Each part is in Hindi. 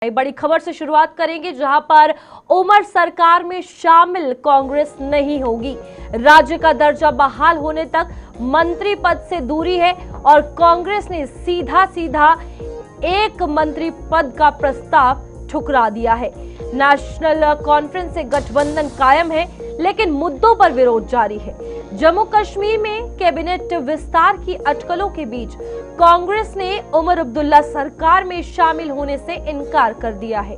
बड़ी खबर से शुरुआत करेंगे, जहां पर उमर सरकार में शामिल कांग्रेस नहीं होगी। राज्य का दर्जा बहाल होने तक मंत्री पद से दूरी है और कांग्रेस ने सीधा एक मंत्री पद का प्रस्ताव ठुकरा दिया है। नेशनल कॉन्फ्रेंस से गठबंधन कायम है, लेकिन मुद्दों पर विरोध जारी है। जम्मू कश्मीर में कैबिनेट विस्तार की अटकलों के बीच कांग्रेस ने उमर अब्दुल्ला सरकार में शामिल होने से इनकार कर दिया है।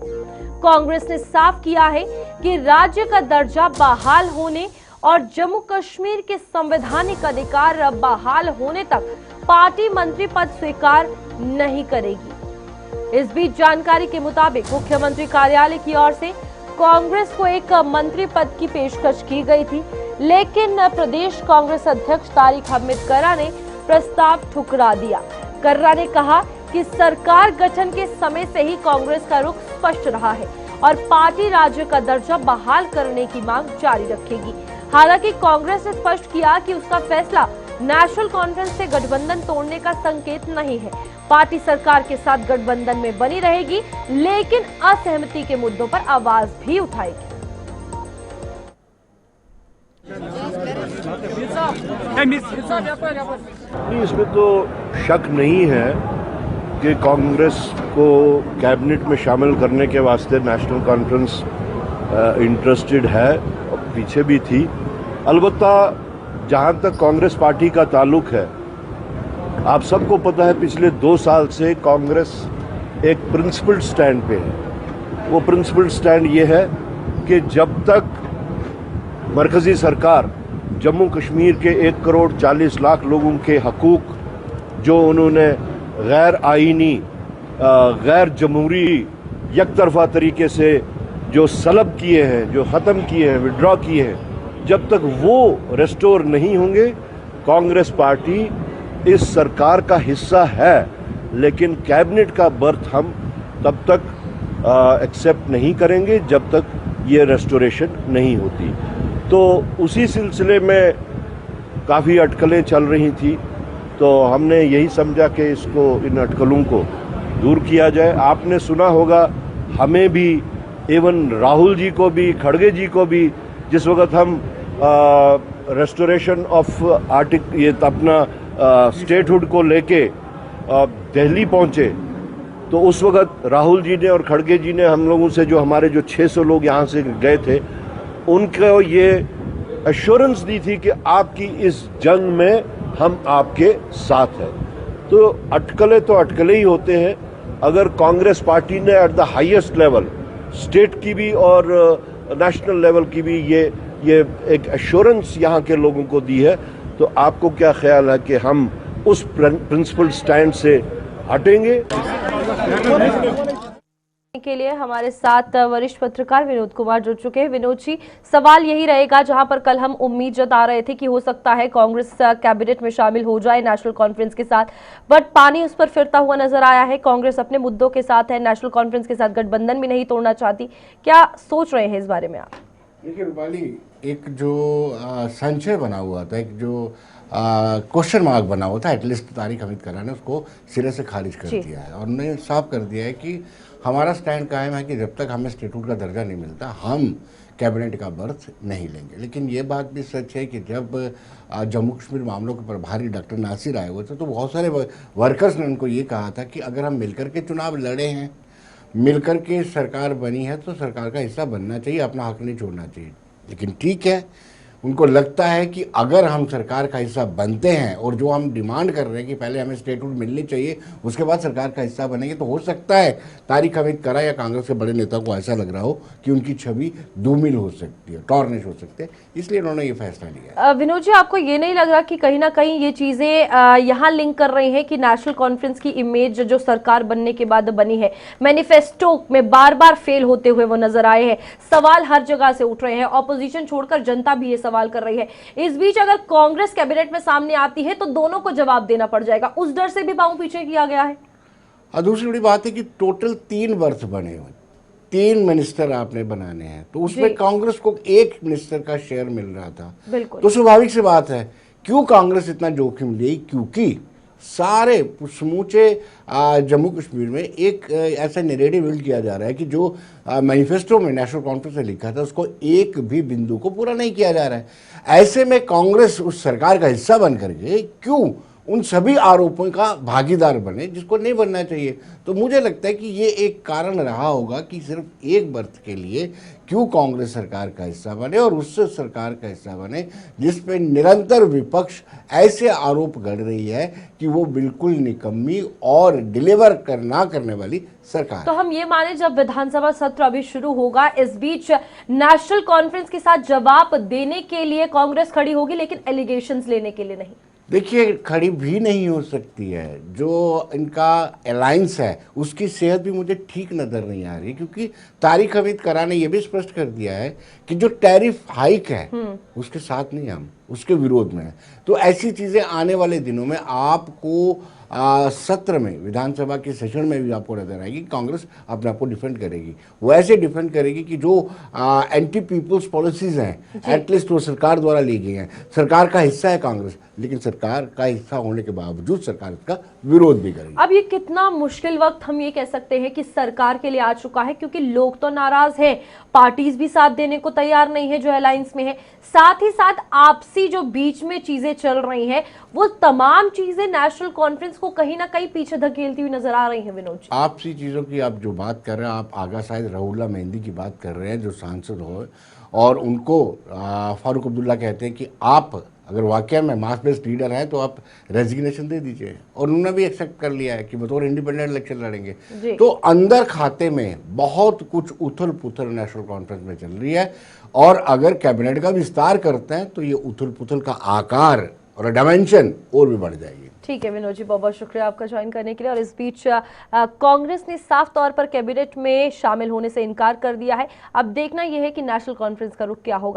कांग्रेस ने साफ किया है कि राज्य का दर्जा बहाल होने और जम्मू कश्मीर के संवैधानिक अधिकार बहाल होने तक पार्टी मंत्री पद स्वीकार नहीं करेगी। इस बीच जानकारी के मुताबिक मुख्यमंत्री कार्यालय की ओर से कांग्रेस को एक मंत्री पद की पेशकश की गई थी, लेकिन प्रदेश कांग्रेस अध्यक्ष तारिक अहमद कर्रा ने प्रस्ताव ठुकरा दिया। कर्रा ने कहा कि सरकार गठन के समय से ही कांग्रेस का रुख स्पष्ट रहा है और पार्टी राज्य का दर्जा बहाल करने की मांग जारी रखेगी। हालांकि कांग्रेस ने स्पष्ट किया कि उसका फैसला नेशनल कॉन्फ्रेंस से गठबंधन तोड़ने का संकेत नहीं है। पार्टी सरकार के साथ गठबंधन में बनी रहेगी, लेकिन असहमति के मुद्दों पर आवाज भी उठाएगी। इसमें तो शक नहीं है कि कांग्रेस को कैबिनेट में शामिल करने के वास्ते नेशनल कॉन्फ्रेंस इंटरेस्टेड है और पीछे भी थी। अलबत्ता जहां तक कांग्रेस पार्टी का ताल्लुक है, आप सबको पता है पिछले 2 साल से कांग्रेस एक प्रिंसिपल स्टैंड पे है। वो प्रिंसिपल स्टैंड ये है कि जब तक मरकजी सरकार जम्मू कश्मीर के 1 करोड़ 40 लाख लोगों के हकूक जो उन्होंने गैर आईनी गैर जमहूरी यकतरफा तरीके से जो सलब किए हैं, जो ख़त्म किए हैं, विड्रॉ किए हैं, जब तक वो रेस्टोर नहीं होंगे, कांग्रेस पार्टी इस सरकार का हिस्सा है, लेकिन कैबिनेट का बर्थ हम तब तक एक्सेप्ट नहीं करेंगे जब तक ये रेस्टोरेशन नहीं होती। तो उसी सिलसिले में काफ़ी अटकलें चल रही थी, तो हमने यही समझा कि इसको, इन अटकलों को दूर किया जाए। आपने सुना होगा, हमें भी, इवन राहुल जी को भी, खड़गे जी को भी, जिस वक्त हम रेस्टोरेशन ऑफ ये अपना स्टेटहुड को लेके दिल्ली पहुंचे, तो उस वक्त राहुल जी ने और खड़गे जी ने हम लोगों से, जो हमारे जो 600 लोग यहाँ से गए थे, उनको ये एश्योरेंस दी थी कि आपकी इस जंग में हम आपके साथ हैं। तो अटकले ही होते हैं। अगर कांग्रेस पार्टी ने at the highest level, state की भी और नेशनल लेवल की भी ये एक एश्योरेंस यहाँ के लोगों को दी है, तो आपको क्या ख्याल है कि हम उस प्रिंसिपल स्टैंड से हटेंगे? के लिए हमारे साथ वरिष्ठ पत्रकार विनोद कुमार जुड़ चुके हैं। विनोद जी, सवाल यही रहेगा, जहां पर कल हम उम्मीद जता रहे थे कि हो सकता है कांग्रेस कैबिनेट में शामिल हो जाए नेशनल कॉन्फ्रेंस के साथ, बट पानी उस पर फिरता हुआ नजर आया है। कांग्रेस अपने मुद्दों के साथ है, नेशनल कॉन्फ्रेंस के साथ गठबंधन भी नहीं तोड़ना चाहती। क्या सोच रहे हैं इस बारे में आप? देखिए रूपाली, एक जो संशय बना हुआ था, एक जो क्वेश्चन मार्क बना हुआ था, एटलीस्ट तारिक अहमद कर्रा ने उसको सिरे से खारिज कर दिया है और उन्होंने साफ कर दिया है कि हमारा स्टैंड कायम है कि जब तक हमें स्टेटहुड का दर्जा नहीं मिलता, हम कैबिनेट का बर्थ नहीं लेंगे। लेकिन ये बात भी सच है कि जब जम्मू कश्मीर मामलों के प्रभारी डॉक्टर नासिर आए हुए थे, तो बहुत सारे वर्कर्स ने उनको ये कहा था कि अगर हम मिलकर के चुनाव लड़े हैं, मिलकर के सरकार बनी है, तो सरकार का हिस्सा बनना चाहिए, अपना हक नहीं छोड़ना चाहिए। लेकिन ठीक है, उनको लगता है कि अगर हम सरकार का हिस्सा बनते हैं और जो हम डिमांड कर रहे हैं कि पहले हमें स्टेटहुड मिलनी चाहिए, उसके बाद सरकार का हिस्सा बनेंगे, तो हो सकता है तारिक अहमद कर्रा या कांग्रेस के बड़े नेता को ऐसा लग रहा हो कि उनकी छवि धूमिल हो सकती है, टॉर्निश हो सकते हैं, इसलिए उन्होंने ये फैसला लिया। विनोद जी, आपको ये नहीं लग रहा कि कहीं ना कहीं ये चीजें यहाँ लिंक कर रही हैं कि नेशनल कॉन्फ्रेंस की इमेज जो सरकार बनने के बाद बनी है, मैनिफेस्टो में बार बार फेल होते हुए वो नजर आए हैं, सवाल हर जगह से उठ रहे हैं, ऑपोजिशन छोड़कर जनता भी ये सवाल कर रही है। इस बीच अगर कांग्रेस कैबिनेट में सामने आती है तो दोनों को जवाब देना पड़ जाएगा, उस डर से भी पांव पीछे किया गया है। और दूसरी बड़ी बात है कि टोटल 3 बर्थ बने हुए, 3 मिनिस्टर आपने बनाने हैं, तो उसमें कांग्रेस को 1 मिनिस्टर का शेयर मिल रहा था। तो स्वाभाविक सी बात है, क्यों कांग्रेस इतना जोखिम ली? क्योंकि सारे समूचे जम्मू कश्मीर में एक ऐसा नैरेटिव बिल्ड किया जा रहा है कि जो मैनिफेस्टो में नेशनल कॉन्फ्रेंस ने लिखा था उसको एक भी बिंदु को पूरा नहीं किया जा रहा है। ऐसे में कांग्रेस उस सरकार का हिस्सा बन करके क्यों उन सभी आरोपों का भागीदार बने जिसको नहीं बनना चाहिए। तो मुझे लगता है कि ये एक कारण रहा होगा कि सिर्फ एक बर्थ के लिए क्यों कांग्रेस सरकार का हिस्सा बने और उससे सरकार का हिस्सा बने जिस पे निरंतर विपक्ष ऐसे आरोप गढ़ रही है कि वो बिल्कुल निकम्मी और डिलीवर ना करने वाली सरकार। तो हम ये माने जब विधानसभा सत्र अभी शुरू होगा, इस बीच नेशनल कॉन्फ्रेंस के साथ जवाब देने के लिए कांग्रेस खड़ी होगी लेकिन एलिगेशंस लेने के लिए नहीं। देखिए, खड़ी भी नहीं हो सकती है। जो इनका अलायंस है उसकी सेहत भी मुझे ठीक नज़र नहीं आ रही, क्योंकि तारिक हमीद करा ने यह भी स्पष्ट कर दिया है कि जो टैरिफ हाइक है उसके साथ नहीं, हम उसके विरोध में है। तो ऐसी चीज़ें आने वाले दिनों में आपको सत्र में, विधानसभा के सेशन में भी आपको नजर आएगी। कांग्रेस अपने आप को डिफेंड करेगी, वो ऐसे डिफेंड करेगी कि जो एंटी पीपल्स पॉलिसीज हैं एटलीस्ट वो सरकार द्वारा ली गई हैं। सरकार का हिस्सा है कांग्रेस, लेकिन सरकार का हिस्सा होने के बावजूद सरकार इसका विरोध भी करेगी। अब ये कितना मुश्किल वक्त हम ये कह सकते हैं कि सरकार के लिए आ चुका है, क्योंकि लोग तो नाराज हैं, पार्टीज भी साथ देने को तैयार नहीं है जो अलायंस में है, साथ ही साथ आपसी जो बीच में चीजें चल रही हैं वो तमाम चीजें नेशनल कॉन्फ्रेंस को कहीं ना कहीं पीछे धकेलती हुई नजर आ रही हैं। विनोद जी, आपसी चीज़ों की आप जो बात कर रहे हैं, आप आगा शायद रहुल्ला मेहंदी की बात कर रहे हैं जो सांसद हो, और उनको फारूक अब्दुल्ला कहते हैं कि आप अगर वाकई में मास बेस्ड लीडर हैं तो आप रेजिग्नेशन दे दीजिए, और उन्होंने भी एक्सेप्ट कर लिया है कि बतौर इंडिपेंडेंट इलेक्शन लड़ेंगे। तो अंदर खाते में बहुत कुछ उथल पुथल नेशनल कॉन्फ्रेंस में चल रही है, और अगर कैबिनेट का विस्तार करते हैं तो ये उथल पुथल का आकार और डायमेंशन और भी बढ़ जाएगी। ठीक है विनोद जी, बहुत बहुत शुक्रिया आपका ज्वाइन करने के लिए। और इस बीच कांग्रेस ने साफ तौर पर कैबिनेट में शामिल होने से इनकार कर दिया है। अब देखना यह है कि नेशनल कॉन्फ्रेंस का रुख क्या होगा।